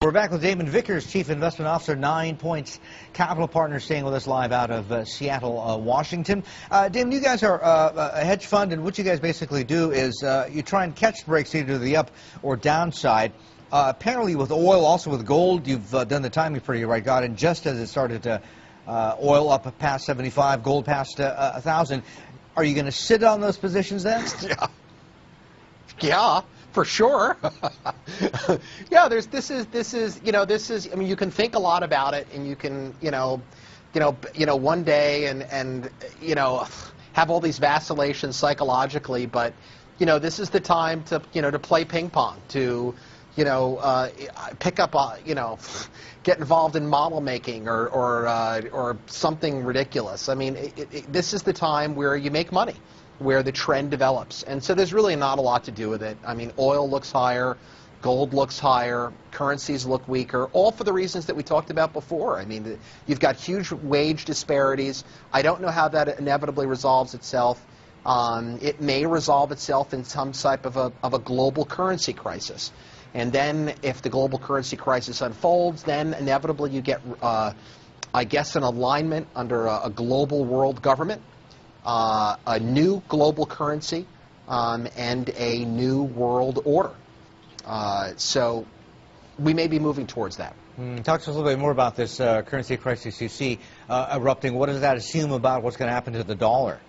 We're back with Damon Vickers, Chief Investment Officer, 9 Points Capital Partners, staying with us live out of Seattle, Washington. Damon, you guys are a hedge fund, and what you guys basically do is you try and catch breaks either to the up or downside. Apparently with oil, also with gold, you've done the timing pretty right, got in just as it started to oil up past 75, gold past 1,000. Are you going to sit on those positions then? Yeah, for sure. Yeah, this is, I mean, you can think a lot about it, and you can, one day and have all these vacillations psychologically, but, this is the time to, to play ping pong, to, pick up, get involved in model making or something ridiculous. I mean, this is the time where you make money, where the trend develops. And so there's really not a lot to do with it. I mean, oil looks higher, gold looks higher, currencies look weaker, all for the reasons that we talked about before. I mean, you've got huge wage disparities. I don't know how that inevitably resolves itself. It may resolve itself in some type of a global currency crisis. And then if the global currency crisis unfolds, then inevitably you get, I guess, an alignment under a global world government, a new global currency, and a new world order. So we may be moving towards that. Talk to us a little bit more about this currency crisis you see erupting. What does that assume about what's going to happen to the dollar?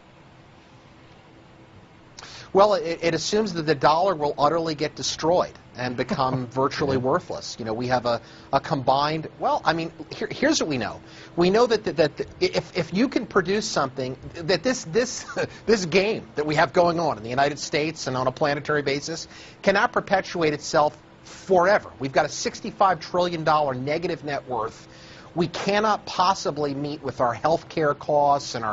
Well, it assumes that the dollar will utterly get destroyed and become virtually worthless. We have a combined, well, I mean, here's what we know. We know that if you can produce something, that this game that we have going on in the United States and on a planetary basis cannot perpetuate itself forever. We've got a $65 trillion negative net worth. We cannot possibly meet with our health care costs and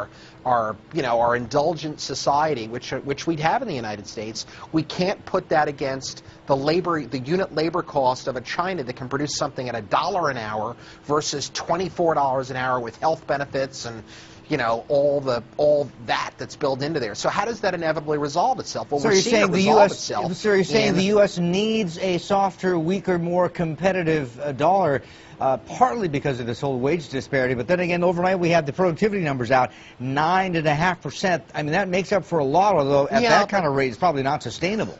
our indulgent society, which we'd have in the United States. We can't put that against the unit labor cost of a China that can produce something at $1 an hour versus $24 an hour with health benefits and all that's built into there. So how does that inevitably resolve itself? Well, so you're saying the U.S. So you're saying the U.S. needs a softer, weaker, more competitive dollar, partly because of this whole wage disparity. But then again, overnight we had the productivity numbers out, 9.5%. I mean, that makes up for a lot, although at that kind of rate, it's probably not sustainable.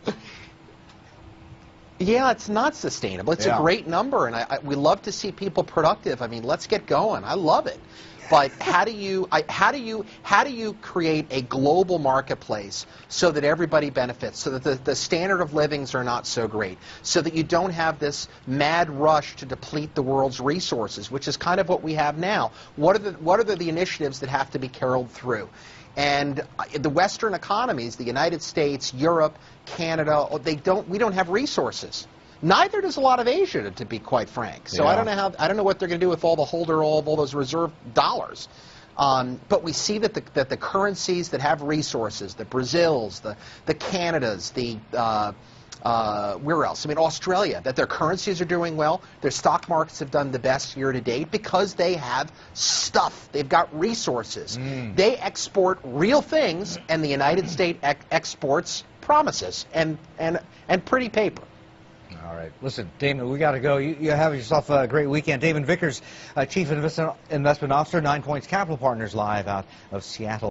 Yeah, it's not sustainable. It's a great number, and we love to see people productive. I mean, let's get going. I love it. But how do you create a global marketplace so that everybody benefits, so that the standard of livings are not so great, so that you don't have this mad rush to deplete the world's resources, which is kind of what we have now? What are the initiatives that have to be carried through? And the Western economies, the United States, Europe, Canada, we don't have resources. Neither does a lot of Asia, to be quite frank. So I don't know what they're going to do with all those reserve dollars. But we see that the currencies that have resources, the Brazils, the Canadas, where else? I mean, Australia, that their currencies are doing well. Their stock markets have done the best year to date because they have stuff. They've got resources. They export real things, and the United States exports promises and pretty paper. All right. Listen, Damon, we got to go. You have yourself a great weekend. Damon Vickers, Chief Investment Officer, 9 Points Capital Partners, live out of Seattle.